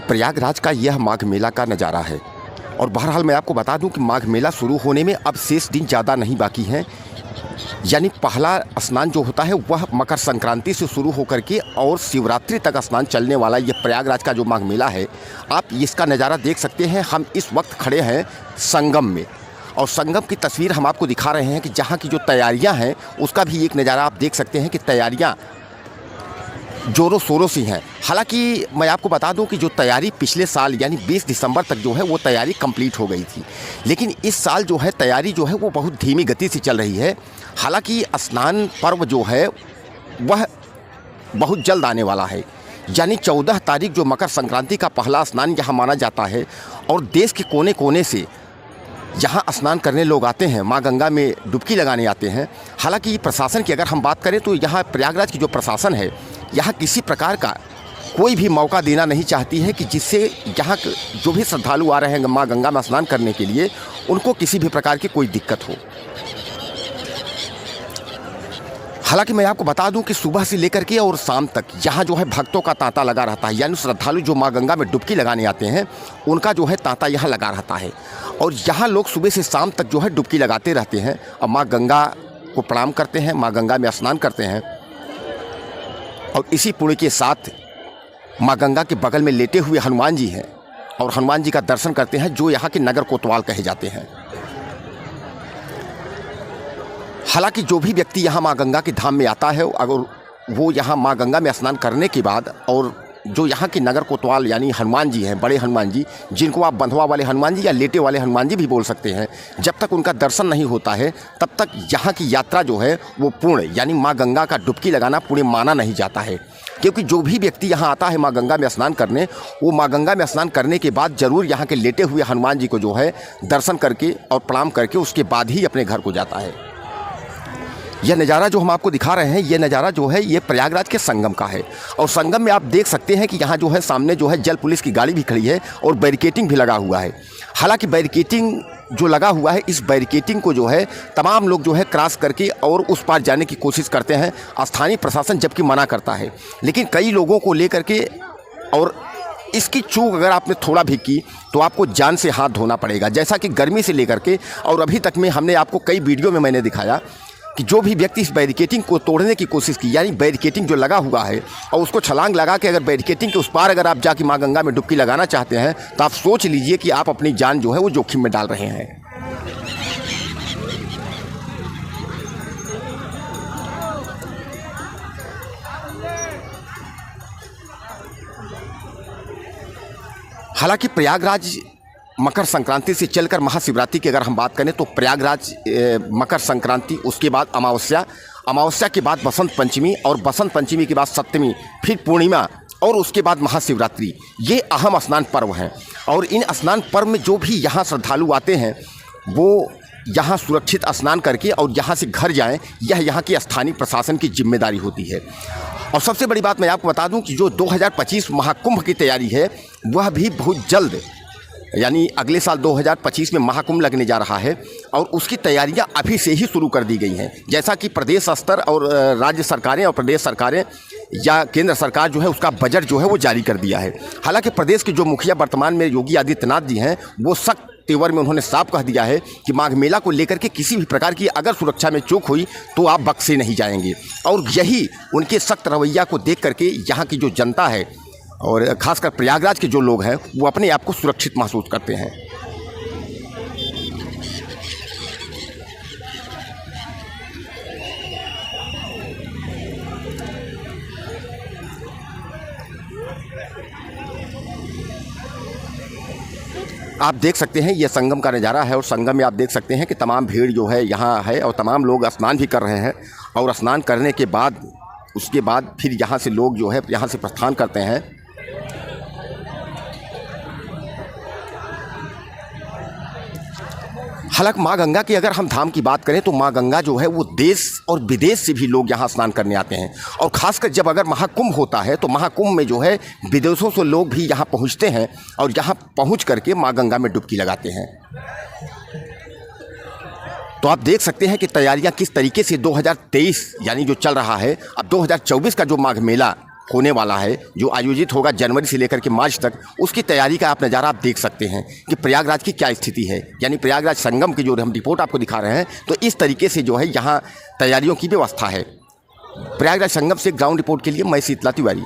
प्रयागराज का यह माघ मेला का नज़ारा है। और बहरहाल मैं आपको बता दूं कि माघ मेला शुरू होने में अब शेष दिन ज़्यादा नहीं बाकी हैं। यानी पहला स्नान जो होता है वह मकर संक्रांति से शुरू होकर के और शिवरात्रि तक स्नान चलने वाला ये प्रयागराज का जो माघ मेला है, आप इसका नज़ारा देख सकते हैं। हम इस वक्त खड़े हैं संगम में और संगम की तस्वीर हम आपको दिखा रहे हैं कि जहाँ की जो तैयारियाँ हैं उसका भी एक नज़ारा आप देख सकते हैं कि तैयारियाँ जोरों शोरों से हैं। हालांकि मैं आपको बता दूं कि जो तैयारी पिछले साल यानी 20 दिसंबर तक जो है वो तैयारी कंप्लीट हो गई थी, लेकिन इस साल जो है तैयारी जो है वो बहुत धीमी गति से चल रही है। हालांकि स्नान पर्व जो है वह बहुत जल्द आने वाला है, यानी 14 तारीख जो मकर संक्रांति का पहला स्नान यहाँ माना जाता है और देश के कोने कोने से यहाँ स्नान करने लोग आते हैं, माँ गंगा में डुबकी लगाने आते हैं। हालांकि प्रशासन की अगर हम बात करें तो यहाँ प्रयागराज की जो प्रशासन है यहाँ किसी प्रकार का कोई भी मौका देना नहीं चाहती है कि जिससे यहाँ जो भी श्रद्धालु आ रहे हैं माँ गंगा में स्नान करने के लिए उनको किसी भी प्रकार की कोई दिक्कत हो। हालांकि मैं आपको बता दूं कि सुबह से लेकर के और शाम तक यहाँ जो है भक्तों का तांता लगा रहता है, यानी श्रद्धालु जो माँ गंगा में डुबकी लगाने आते हैं उनका जो है तांता यहाँ लगा रहता है और यहाँ लोग सुबह से शाम तक जो है डुबकी लगाते रहते हैं और माँ गंगा को प्रणाम करते हैं, माँ गंगा में स्नान करते हैं। और इसी पुण्य के साथ माँ गंगा के बगल में लेटे हुए हनुमान जी हैं और हनुमान जी का दर्शन करते हैं जो यहाँ के नगर कोतवाल कहे जाते हैं। हालांकि जो भी व्यक्ति यहाँ माँ गंगा के धाम में आता है अगर वो यहाँ माँ गंगा में स्नान करने के बाद और जो यहाँ के नगर कोतवाल यानी हनुमान जी हैं, बड़े हनुमान जी जिनको आप बंधवा वाले हनुमान जी या लेटे वाले हनुमान जी भी बोल सकते हैं, जब तक उनका दर्शन नहीं होता है तब तक यहाँ की यात्रा जो है वो पूर्ण यानी माँ गंगा का डुबकी लगाना पूर्ण माना नहीं जाता है। क्योंकि जो भी व्यक्ति यहाँ आता है माँ गंगा में स्नान करने, वो माँ गंगा में स्नान करने के बाद ज़रूर यहाँ के लेटे हुए हनुमान जी को जो है दर्शन करके और प्रणाम करके उसके बाद ही अपने घर को जाता है। यह नज़ारा जो हम आपको दिखा रहे हैं ये नज़ारा जो है ये प्रयागराज के संगम का है और संगम में आप देख सकते हैं कि यहाँ जो है सामने जो है जल पुलिस की गाड़ी भी खड़ी है और बैरिकेटिंग भी लगा हुआ है। हालांकि बैरिकेटिंग जो लगा हुआ है इस बैरिकेटिंग को जो है तमाम लोग जो है क्रॉस करके और उस पार जाने की कोशिश करते हैं, स्थानीय प्रशासन जबकि मना करता है। लेकिन कई लोगों को लेकर के और इसकी चूक अगर आपने थोड़ा भी की तो आपको जान से हाथ धोना पड़ेगा। जैसा कि गर्मी से लेकर के और अभी तक में हमने आपको कई वीडियो में मैंने दिखाया कि जो भी व्यक्ति इस बैरिकेटिंग को तोड़ने की कोशिश की, यानी बैरिकेटिंग जो लगा हुआ है और उसको छलांग लगा के अगर बैरिकेटिंग के उस पार अगर आप जाके माँ गंगा में डुबकी लगाना चाहते हैं तो आप सोच लीजिए कि आप अपनी जान जो है वो जोखिम में डाल रहे हैं। हालांकि प्रयागराज मकर संक्रांति से चलकर महाशिवरात्रि की अगर हम बात करें तो प्रयागराज मकर संक्रांति, उसके बाद अमावस्या, अमावस्या के बाद बसंत पंचमी और बसंत पंचमी के बाद सप्तमी, फिर पूर्णिमा और उसके बाद महाशिवरात्रि, ये अहम स्नान पर्व हैं। और इन स्नान पर्व में जो भी यहाँ श्रद्धालु आते हैं वो यहाँ सुरक्षित स्नान करके और यहाँ से घर जाएं, यह यहाँ की स्थानीय प्रशासन की जिम्मेदारी होती है। और सबसे बड़ी बात मैं आपको बता दूं कि जो 2025 महाकुंभ की तैयारी है वह भी बहुत जल्द यानी अगले साल 2025 में महाकुंभ लगने जा रहा है और उसकी तैयारियां अभी से ही शुरू कर दी गई हैं। जैसा कि प्रदेश स्तर और राज्य सरकारें और प्रदेश सरकारें या केंद्र सरकार जो है उसका बजट जो है वो जारी कर दिया है। हालांकि प्रदेश के जो मुखिया वर्तमान में योगी आदित्यनाथ जी हैं वो सख्त तेवर में उन्होंने साफ कह दिया है कि माघ मेला को लेकर के किसी भी प्रकार की अगर सुरक्षा में चूक हुई तो आप बख्शे नहीं जाएंगे। और यही उनके सख्त रवैया को देख करके यहाँ की जो जनता है और ख़ासकर प्रयागराज के जो लोग हैं वो अपने आप को सुरक्षित महसूस करते हैं। आप देख सकते हैं ये संगम का नज़ारा है और संगम में आप देख सकते हैं कि तमाम भीड़ जो है यहाँ है और तमाम लोग स्नान भी कर रहे हैं और स्नान करने के बाद उसके बाद फिर यहाँ से लोग जो है यहाँ से प्रस्थान करते हैं। हालांकि माँ गंगा की अगर हम धाम की बात करें तो माँ गंगा जो है वो देश और विदेश से भी लोग यहाँ स्नान करने आते हैं और ख़ासकर जब अगर महाकुंभ होता है तो महाकुंभ में जो है विदेशों से लोग भी यहाँ पहुँचते हैं और यहाँ पहुँच करके माँ गंगा में डुबकी लगाते हैं। तो आप देख सकते हैं कि तैयारियां किस तरीके से 2023 यानी जो चल रहा है, अब 2024 का जो माघ मेला होने वाला है, जो आयोजित होगा जनवरी से लेकर के मार्च तक, उसकी तैयारी का आप नज़ारा आप देख सकते हैं कि प्रयागराज की क्या स्थिति है। यानी प्रयागराज संगम की जो हम रिपोर्ट आपको दिखा रहे हैं, तो इस तरीके से जो है यहाँ तैयारियों की व्यवस्था है। प्रयागराज संगम से ग्राउंड रिपोर्ट के लिए मैं शीतला तिवारी।